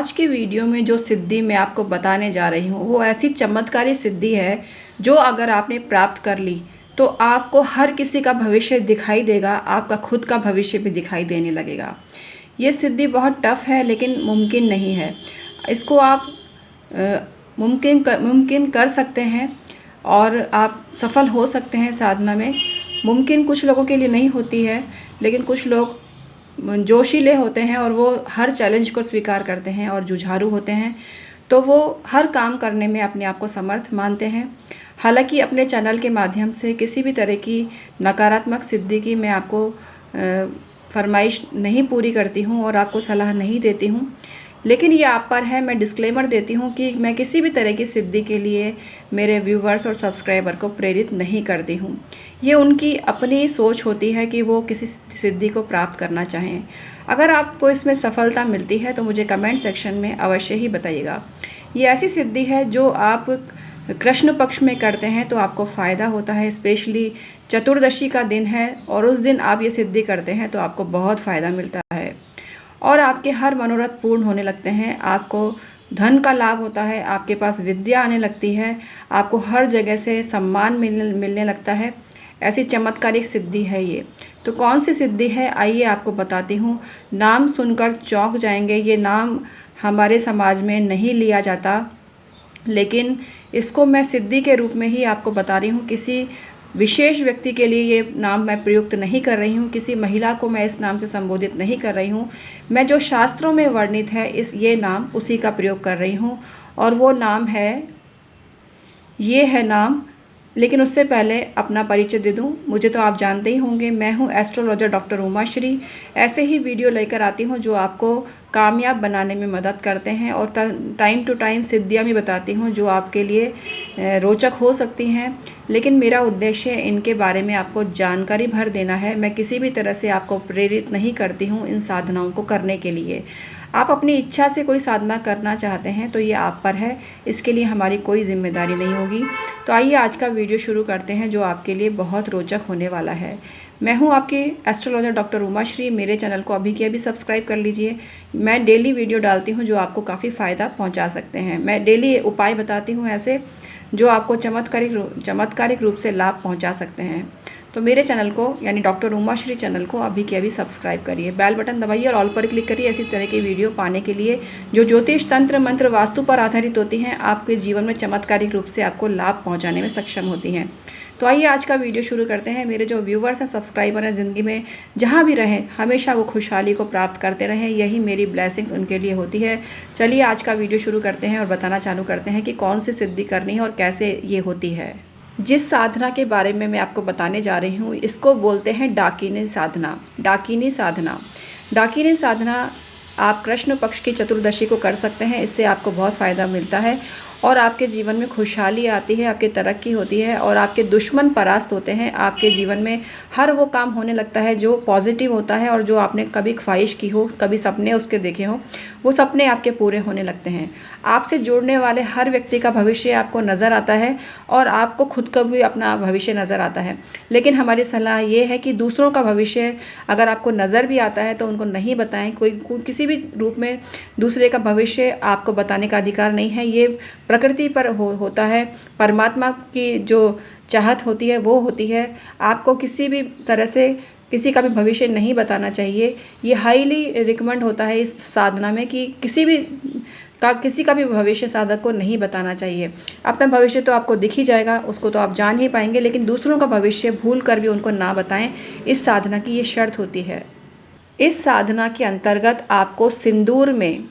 आज की वीडियो में जो सिद्धि मैं आपको बताने जा रही हूँ वो ऐसी चमत्कारी सिद्धि है जो अगर आपने प्राप्त कर ली तो आपको हर किसी का भविष्य दिखाई देगा, आपका खुद का भविष्य भी दिखाई देने लगेगा। ये सिद्धि बहुत टफ है लेकिन मुमकिन नहीं है। इसको आप मुमकिन कर सकते हैं और आप सफल हो सकते हैं साधना में। मुमकिन कुछ लोगों के लिए नहीं होती है, लेकिन कुछ लोग जोशीले होते हैं और वो हर चैलेंज को स्वीकार करते हैं और जुझारू होते हैं, तो वो हर काम करने में अपने आप को समर्थ मानते हैं। हालांकि अपने चैनल के माध्यम से किसी भी तरह की नकारात्मक सिद्धि की मैं आपको फरमाइश नहीं पूरी करती हूँ और आपको सलाह नहीं देती हूँ, लेकिन ये आप पर है। मैं डिस्क्लेमर देती हूँ कि मैं किसी भी तरह की सिद्धि के लिए मेरे व्यूवर्स और सब्सक्राइबर को प्रेरित नहीं करती हूँ। ये उनकी अपनी सोच होती है कि वो किसी सिद्धि को प्राप्त करना चाहें। अगर आपको इसमें सफलता मिलती है तो मुझे कमेंट सेक्शन में अवश्य ही बताइएगा। ये ऐसी सिद्धि है जो आप कृष्ण पक्ष में करते हैं तो आपको फ़ायदा होता है। स्पेशली चतुर्दशी का दिन है और उस दिन आप ये सिद्धि करते हैं तो आपको बहुत फ़ायदा मिलता है और आपके हर मनोरथ पूर्ण होने लगते हैं। आपको धन का लाभ होता है, आपके पास विद्या आने लगती है, आपको हर जगह से सम्मान मिलने लगता है। ऐसी चमत्कारिक सिद्धि है ये। तो कौन सी सिद्धि है, आइए आपको बताती हूँ। नाम सुनकर चौंक जाएंगे। ये नाम हमारे समाज में नहीं लिया जाता, लेकिन इसको मैं सिद्धि के रूप में ही आपको बता रही हूँ। किसी विशेष व्यक्ति के लिए ये नाम मैं प्रयुक्त नहीं कर रही हूँ, किसी महिला को मैं इस नाम से संबोधित नहीं कर रही हूँ। मैं जो शास्त्रों में वर्णित है ये नाम उसी का प्रयोग कर रही हूँ और वो नाम है, ये है नाम। लेकिन उससे पहले अपना परिचय दे दूं। मुझे तो आप जानते ही होंगे, मैं हूं एस्ट्रोलॉजर डॉक्टर उमाश्री। ऐसे ही वीडियो लेकर आती हूं जो आपको कामयाब बनाने में मदद करते हैं और टाइम टू टाइम सिद्धियां भी बताती हूं जो आपके लिए रोचक हो सकती हैं। लेकिन मेरा उद्देश्य इनके बारे में आपको जानकारी भर देना है। मैं किसी भी तरह से आपको प्रेरित नहीं करती हूँ इन साधनाओं को करने के लिए। आप अपनी इच्छा से कोई साधना करना चाहते हैं तो ये आप पर है, इसके लिए हमारी कोई जिम्मेदारी नहीं होगी। तो आइए आज का वीडियो शुरू करते हैं जो आपके लिए बहुत रोचक होने वाला है। मैं हूं आपकी एस्ट्रोलॉजर डॉक्टर उमाश्री। मेरे चैनल को अभी के अभी सब्सक्राइब कर लीजिए। मैं डेली वीडियो डालती हूं जो आपको काफ़ी फ़ायदा पहुंचा सकते हैं। मैं डेली उपाय बताती हूं ऐसे जो आपको चमत्कारिक रूप से लाभ पहुंचा सकते हैं। तो मेरे चैनल को यानी डॉक्टर उमाश्री चैनल को अभी के अभी सब्सक्राइब करिए, बेल बटन दबाइए और ऑल पर क्लिक करिए ऐसी तरह की वीडियो पाने के लिए जो ज्योतिष, तंत्र, मंत्र, वास्तु पर आधारित होती हैं, आपके जीवन में चमत्कारिक रूप से आपको लाभ पहुंचाने में सक्षम होती हैं। तो आइए आज का वीडियो शुरू करते हैं। मेरे जो व्यूवर्स हैं, सब्सक्राइबर हैं, ज़िंदगी में जहाँ भी रहें हमेशा वो खुशहाली को प्राप्त करते रहें, यही मेरी ब्लेसिंग्स उनके लिए होती है। चलिए आज का वीडियो शुरू करते हैं और बताना चालू करते हैं कि कौन सी सिद्धि करनी है और कैसे ये होती है। जिस साधना के बारे में मैं आपको बताने जा रही हूँ इसको बोलते हैं डाकिनी साधना। डाकिनी साधना आप कृष्ण पक्ष की चतुर्दशी को कर सकते हैं। इससे आपको बहुत फ़ायदा मिलता है और आपके जीवन में खुशहाली आती है, आपकी तरक्की होती है और आपके दुश्मन परास्त होते हैं। आपके जीवन में हर वो काम होने लगता है जो पॉजिटिव होता है और जो आपने कभी ख्वाहिश की हो, कभी सपने उसके देखे हो, वो सपने आपके पूरे होने लगते हैं। आपसे जुड़ने वाले हर व्यक्ति का भविष्य आपको नज़र आता है और आपको खुद का भी अपना भविष्य नज़र आता है। लेकिन हमारी सलाह ये है कि दूसरों का भविष्य अगर आपको नज़र भी आता है तो उनको नहीं बताएं। कोई किसी भी रूप में दूसरे का भविष्य आपको बताने का अधिकार नहीं है। ये प्रकृति पर होता है। परमात्मा की जो चाहत होती है वो होती है। आपको किसी भी तरह से किसी का भी भविष्य नहीं बताना चाहिए। ये हाईली रिकमेंड होता है इस साधना में कि किसी का भी भविष्य साधक को नहीं बताना चाहिए। अपना भविष्य तो आपको दिख ही जाएगा, उसको तो आप जान ही पाएंगे, लेकिन दूसरों का भविष्य भूल कर भी उनको ना बताएं। इस साधना की ये शर्त होती है। इस साधना के अंतर्गत आपको सिंदूर में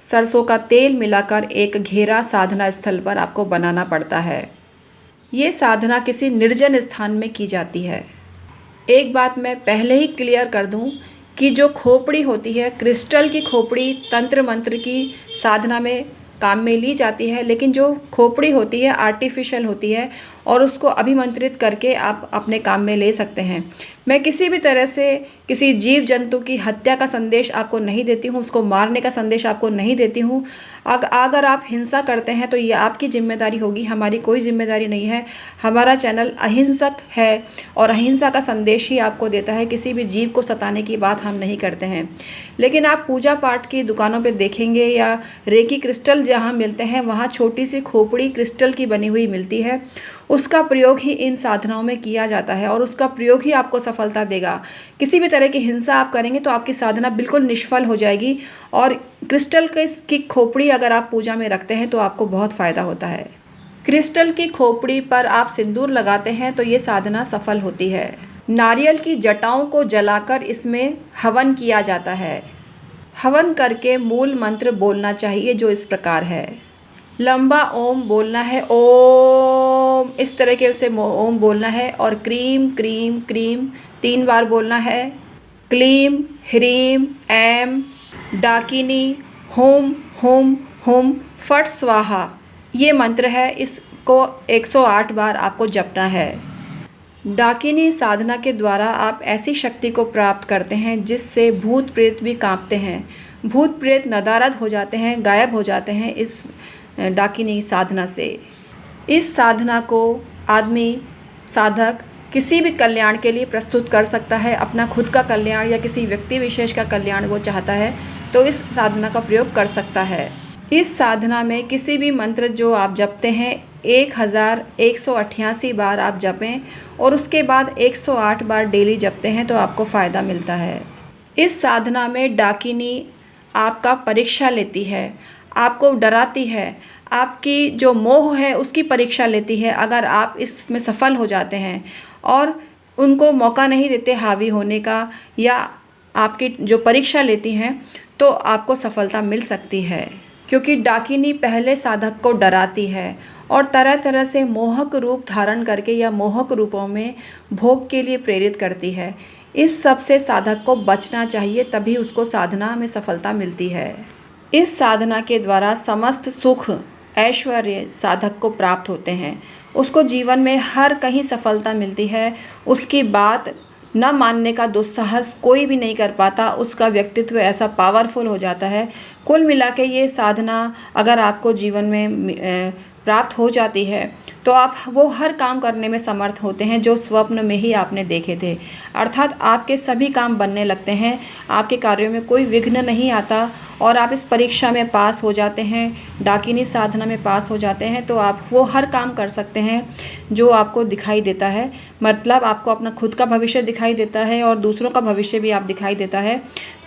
सरसों का तेल मिलाकर एक घेरा साधना स्थल पर आपको बनाना पड़ता है। ये साधना किसी निर्जन स्थान में की जाती है। एक बात मैं पहले ही क्लियर कर दूं कि जो खोपड़ी होती है, क्रिस्टल की खोपड़ी तंत्र मंत्र की साधना में काम में ली जाती है, लेकिन जो खोपड़ी होती है आर्टिफिशियल होती है और उसको अभिमंत्रित करके आप अपने काम में ले सकते हैं। मैं किसी भी तरह से किसी जीव जंतु की हत्या का संदेश आपको नहीं देती हूँ, उसको मारने का संदेश आपको नहीं देती हूँ। अगर आप हिंसा करते हैं तो ये आपकी जिम्मेदारी होगी, हमारी कोई जिम्मेदारी नहीं है। हमारा चैनल अहिंसक है और अहिंसा का संदेश ही आपको देता है, किसी भी जीव को सताने की बात हम नहीं करते हैं। लेकिन आप पूजा पाठ की दुकानों पे देखेंगे या रेकी क्रिस्टल जहाँ मिलते हैं वहाँ छोटी सी खोपड़ी क्रिस्टल की बनी हुई मिलती है, उसका प्रयोग ही इन साधनाओं में किया जाता है और उसका प्रयोग ही आपको सफलता देगा। किसी भी तरह की हिंसा आप करेंगे तो आपकी साधना बिल्कुल निष्फल हो जाएगी। और क्रिस्टल की खोपड़ी अगर आप पूजा में रखते हैं तो आपको बहुत फ़ायदा होता है। क्रिस्टल की खोपड़ी पर आप सिंदूर लगाते हैं तो ये साधना सफल होती है। नारियल की जटाओं को जलाकर इसमें हवन किया जाता है। हवन करके मूल मंत्र बोलना चाहिए जो इस प्रकार है। लंबा ओम बोलना है, ओम इस तरह से ओम बोलना है और क्रीम क्रीम क्रीम 3 बार बोलना है। क्लीम ह्रीम ऐम डाकिनी होम होम होम फट स्वाहा ये मंत्र है, इसको 108 बार आपको जपना है। डाकिनी साधना के द्वारा आप ऐसी शक्ति को प्राप्त करते हैं जिससे भूत प्रेत भी कांपते हैं। भूत प्रेत नदारद हो जाते हैं, गायब हो जाते हैं इस डाकिनी साधना से। इस साधना को आदमी साधक किसी भी कल्याण के लिए प्रस्तुत कर सकता है। अपना खुद का कल्याण या किसी व्यक्ति विशेष का कल्याण वो चाहता है तो इस साधना का प्रयोग कर सकता है। इस साधना में किसी भी मंत्र जो आप जपते हैं 1188 बार आप जपें और उसके बाद 108 बार डेली जपते हैं तो आपको फ़ायदा मिलता है। इस साधना में डाकिनी आपका परीक्षा लेती है, आपको डराती है, आपकी जो मोह है उसकी परीक्षा लेती है। अगर आप इसमें सफल हो जाते हैं और उनको मौका नहीं देते हावी होने का या आपकी जो परीक्षा लेती हैं तो आपको सफलता मिल सकती है। क्योंकि डाकिनी पहले साधक को डराती है और तरह तरह से मोहक रूप धारण करके या मोहक रूपों में भोग के लिए प्रेरित करती है। इस सब से साधक को बचना चाहिए, तभी उसको साधना में सफलता मिलती है। इस साधना के द्वारा समस्त सुख ऐश्वर्य साधक को प्राप्त होते हैं, उसको जीवन में हर कहीं सफलता मिलती है। उसकी बात न मानने का दुस्साहस कोई भी नहीं कर पाता, उसका व्यक्तित्व ऐसा पावरफुल हो जाता है। कुल मिला के ये साधना अगर आपको जीवन में प्राप्त हो जाती है तो आप वो हर काम करने में समर्थ होते हैं जो स्वप्न में ही आपने देखे थे। अर्थात आपके सभी काम बनने लगते हैं, आपके कार्यों में कोई विघ्न नहीं आता और आप इस परीक्षा में पास हो जाते हैं, डाकिनी साधना में पास हो जाते हैं तो आप वो हर काम कर सकते हैं जो आपको दिखाई देता है। मतलब आपको अपना खुद का भविष्य दिखाई देता है और दूसरों का भविष्य भी आप दिखाई देता है,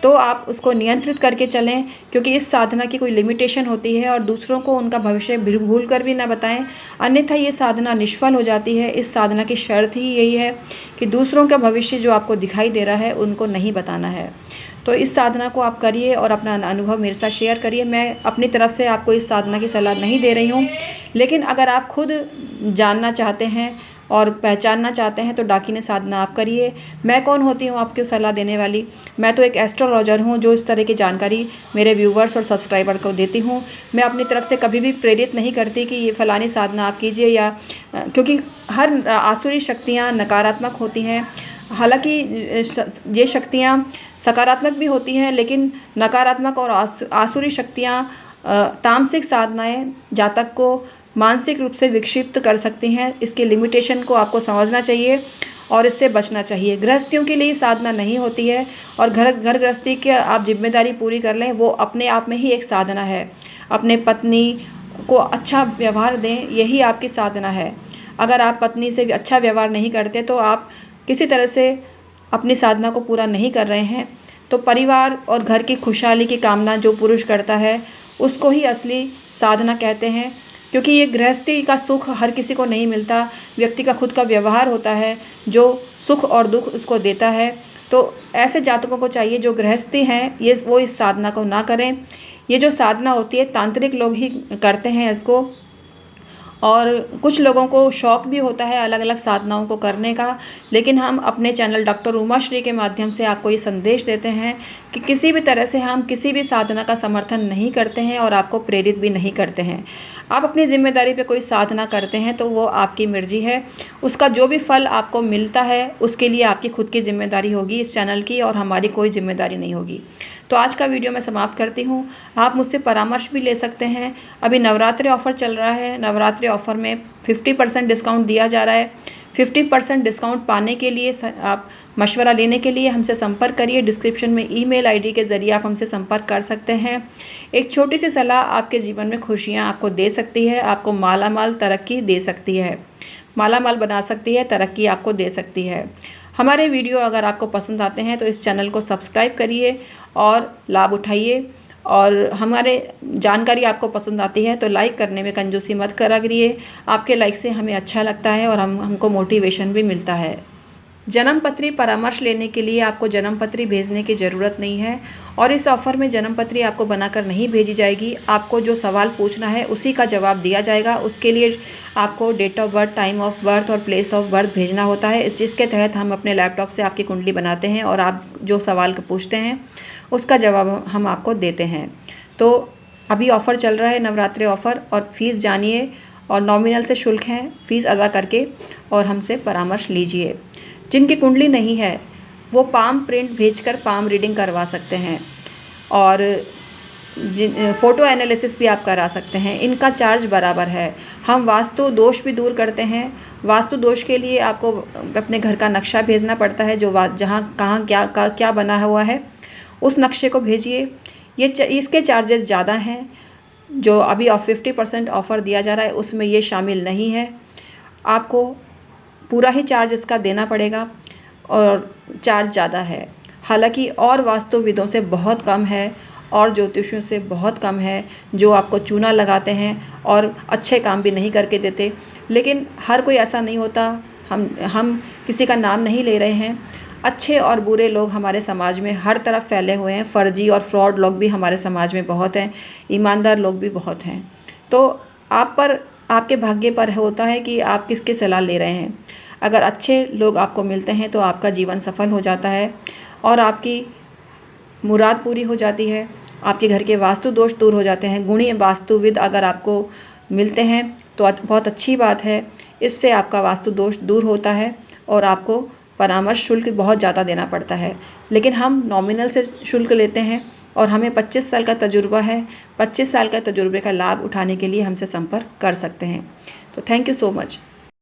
तो आप उसको नियंत्रित करके चलें। क्योंकि इस साधना की कोई लिमिटेशन होती है और दूसरों को उनका भविष्य भूल कर भी ना बताएं, अन्यथा ये साधना निष्फल हो जाती है। इस साधना की शर्त ही यही है कि दूसरों का भविष्य जो आपको दिखाई दे रहा है उनको नहीं बताना है। तो इस साधना को आप करिए और अपना अनुभव मेरे साथ शेयर करिए। मैं अपनी तरफ से आपको इस साधना की सलाह नहीं दे रही हूँ, लेकिन अगर आप खुद जानना चाहते हैं और पहचानना चाहते हैं तो डाकिनी साधना आप करिए। मैं कौन होती हूँ आपको सलाह देने वाली? मैं तो एक एस्ट्रोलॉजर हूँ जो इस तरह की जानकारी मेरे व्यूवर्स और सब्सक्राइबर को देती हूँ। मैं अपनी तरफ से कभी भी प्रेरित नहीं करती कि ये फ़लानी साधना आप कीजिए या क्योंकि हर आसुरी शक्तियाँ नकारात्मक होती हैं। हालांकि ये शक्तियाँ सकारात्मक भी होती हैं, लेकिन नकारात्मक और आसुरी शक्तियाँ तामसिक साधनाएँ जातक को मानसिक रूप से विक्षिप्त कर सकती हैं। इसके लिमिटेशन को आपको समझना चाहिए और इससे बचना चाहिए। गृहस्थियों के लिए साधना नहीं होती है और घर गृहस्थी की आप जिम्मेदारी पूरी कर लें, वो अपने आप में ही एक साधना है। अपने पत्नी को अच्छा व्यवहार दें, यही आपकी साधना है। अगर आप पत्नी से अच्छा व्यवहार नहीं करते तो आप किसी तरह से अपनी साधना को पूरा नहीं कर रहे हैं। तो परिवार और घर की खुशहाली की कामना जो पुरुष करता है उसको ही असली साधना कहते हैं। क्योंकि ये गृहस्थी का सुख हर किसी को नहीं मिलता, व्यक्ति का खुद का व्यवहार होता है जो सुख और दुख उसको देता है। तो ऐसे जातकों को चाहिए जो गृहस्थी हैं वो इस साधना को ना करें। ये जो साधना होती है तांत्रिक लोग ही करते हैं इसको, और कुछ लोगों को शौक़ भी होता है अलग अलग साधनाओं को करने का, लेकिन हम अपने चैनल डॉक्टर उमा श्री के माध्यम से आपको ये संदेश देते हैं कि किसी भी तरह से हम किसी भी साधना का समर्थन नहीं करते हैं और आपको प्रेरित भी नहीं करते हैं। आप अपनी ज़िम्मेदारी पे कोई साधना करते हैं तो वो आपकी मर्ज़ी है, उसका जो भी फल आपको मिलता है उसके लिए आपकी खुद की ज़िम्मेदारी होगी इस चैनल की, और हमारी कोई ज़िम्मेदारी नहीं होगी। तो आज का वीडियो मैं समाप्त करती हूँ। आप मुझसे परामर्श भी ले सकते हैं। अभी नवरात्रि ऑफ़र चल रहा है, नवरात्रि ऑफ़र में 50% डिस्काउंट दिया जा रहा है। 50% डिस्काउंट पाने के लिए आप मशवरा लेने के लिए हमसे संपर्क करिए। डिस्क्रिप्शन में ईमेल आईडी के ज़रिए आप हमसे संपर्क कर सकते हैं। एक छोटी सी सलाह आपके जीवन में खुशियाँ आपको दे सकती है, आपको मालामाल तरक्की दे सकती है, मालामाल बना सकती है, तरक्की आपको दे सकती है। हमारे वीडियो अगर आपको पसंद आते हैं तो इस चैनल को सब्सक्राइब करिए और लाभ उठाइए, और हमारे जानकारी आपको पसंद आती है तो लाइक करने में कंजूसी मत करा करिए। आपके लाइक से हमें अच्छा लगता है और हमको मोटिवेशन भी मिलता है। जन्मपत्री परामर्श लेने के लिए आपको जन्मपत्री भेजने की ज़रूरत नहीं है, और इस ऑफ़र में जन्मपत्री आपको बनाकर नहीं भेजी जाएगी। आपको जो सवाल पूछना है उसी का जवाब दिया जाएगा। उसके लिए आपको date of birth, time of birth और प्लेस ऑफ बर्थ भेजना होता है। इसके तहत हम अपने लैपटॉप से आपकी कुंडली बनाते हैं और आप जो सवाल पूछते हैं उसका जवाब हम आपको देते हैं। तो अभी ऑफ़र चल रहा है, नवरात्रि ऑफ़र, और फ़ीस जानिए, और नॉमिनल से शुल्क है, फ़ीस अदा करके और हमसे परामर्श लीजिए। जिनकी कुंडली नहीं है वो पाम प्रिंट भेजकर पाम रीडिंग करवा सकते हैं, और फ़ोटो एनालिसिस भी आप करा सकते हैं। इनका चार्ज बराबर है। हम वास्तु दोष भी दूर करते हैं। वास्तु दोष के लिए आपको अपने घर का नक्शा भेजना पड़ता है, जो जहाँ कहाँ क्या बना हुआ है उस नक्शे को भेजिए। इसके चार्जेस ज़्यादा हैं। जो अभी 50% ऑफ़र दिया जा रहा है उसमें ये शामिल नहीं है। आपको पूरा ही चार्ज इसका देना पड़ेगा, और चार्ज ज़्यादा है। हालांकि और वास्तुविदों से बहुत कम है और ज्योतिषियों से बहुत कम है, जो आपको चूना लगाते हैं और अच्छे काम भी नहीं करके देते। लेकिन हर कोई ऐसा नहीं होता। हम किसी का नाम नहीं ले रहे हैं। अच्छे और बुरे लोग हमारे समाज में हर तरफ फैले हुए हैं। फर्जी और फ्रॉड लोग भी हमारे समाज में बहुत हैं, ईमानदार लोग भी बहुत हैं। तो आप पर, आपके भाग्य पर होता है कि आप किसकी सलाह ले रहे हैं। अगर अच्छे लोग आपको मिलते हैं तो आपका जीवन सफल हो जाता है और आपकी मुराद पूरी हो जाती है। आपके घर के वास्तु दोष दूर हो जाते हैं। गुणी वास्तुविद अगर आपको मिलते हैं तो बहुत अच्छी बात है। इससे आपका वास्तु दोष दूर होता है और आपको परामर्श शुल्क बहुत ज़्यादा देना पड़ता है, लेकिन हम नॉमिनल से शुल्क लेते हैं और हमें 25 साल का तजुर्बा है। 25 साल का तजुर्बे का लाभ उठाने के लिए हमसे संपर्क कर सकते हैं। तो थैंक यू सो मच।